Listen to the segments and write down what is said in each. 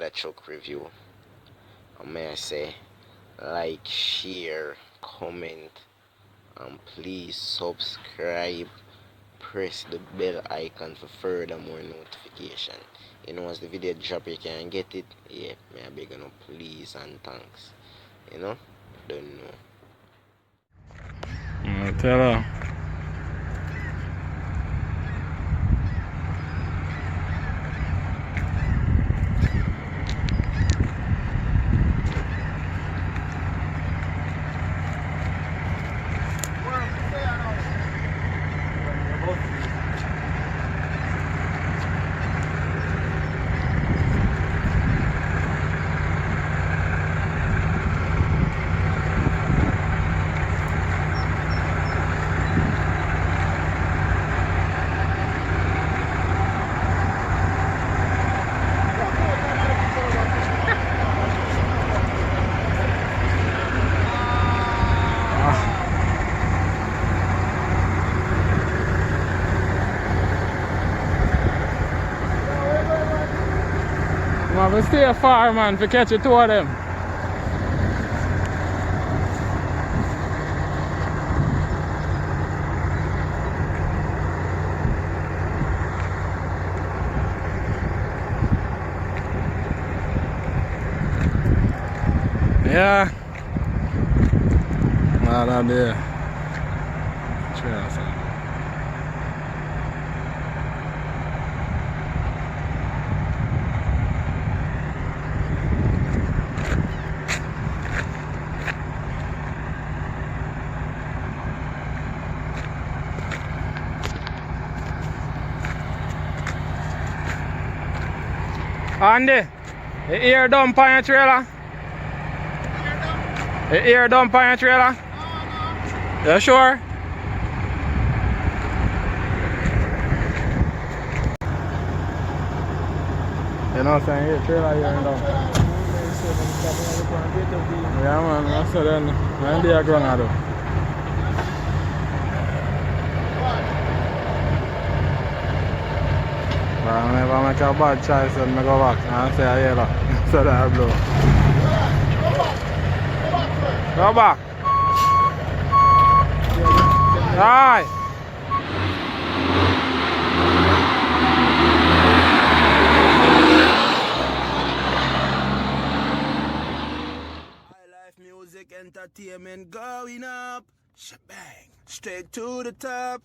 another truck review. And may I say, like, share, comment, and please subscribe. Press the bell icon for further more notification. You know, once the video drop, you can get it. Yeah, may I beg you, please and thanks. You know, don't know. Tell her. Man, we stay far, man, to catch the two of them. Yeah. Not there. Cheers. Andy, the ear dump on your trailer? The ear dump on your trailer? No. You sure? You know what I'm saying? Your trailer here and down. Yeah man, that's what then. I'm there going to do. I never make a bad choice and I go back and say I yellow. So that I blow. Go back. Aye. High life music entertainment going up. Shebang. Straight to the top.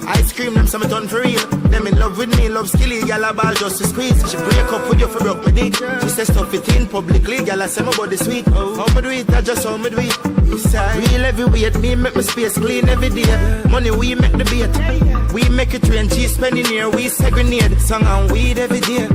Ice cream, them some done for real. Them in love with me, love skilly, gal a ball just to squeeze. She break up with you for broke my dick. She says stuff it in publicly, gal I say my body sweet. How me do it, I just how me do it. Real heavyweight, me make my space clean every day. Money we make the bait. We make it rain, cheese spending here, we segregate. Song and weed every day.